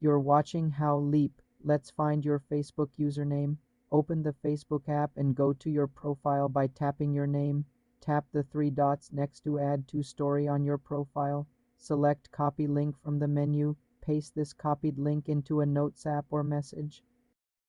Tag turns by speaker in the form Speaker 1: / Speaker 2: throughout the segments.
Speaker 1: You're watching How Leap. Let's find your Facebook username. Open the Facebook app and go to your profile by tapping your name. Tap the three dots next to Add to Story on your profile. Select Copy Link from the menu. Paste this copied link into a Notes app or message.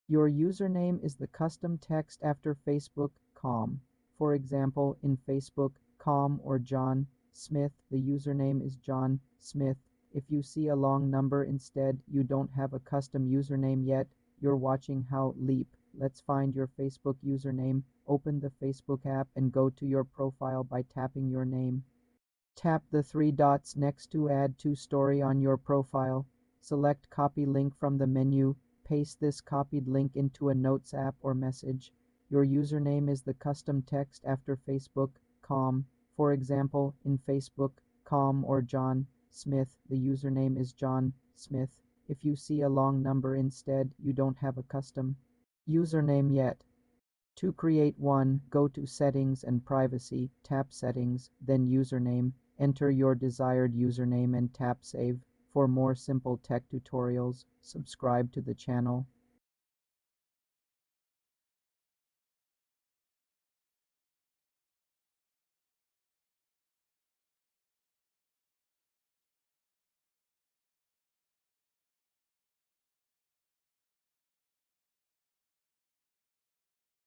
Speaker 1: Your username is the custom text after Facebook com. For example, in Facebook com or John Smith, the username is John Smith. If you see a long number instead, you don't have a custom username yet. You're watching How Leap. Let's find your Facebook username. Open the Facebook app and go to your profile by tapping your name. Tap the three dots next to Add to Story on your profile. Select Copy Link from the menu. Paste this copied link into a Notes app or message. Your username is the custom text after Facebook com. For example, in Facebook com or John Smith, the username is John Smith. If you see a long number instead, you don't have a custom username yet. To create one, go to Settings and Privacy, tap Settings, then Username. Enter your desired username and tap Save. For more simple tech tutorials, subscribe to the channel.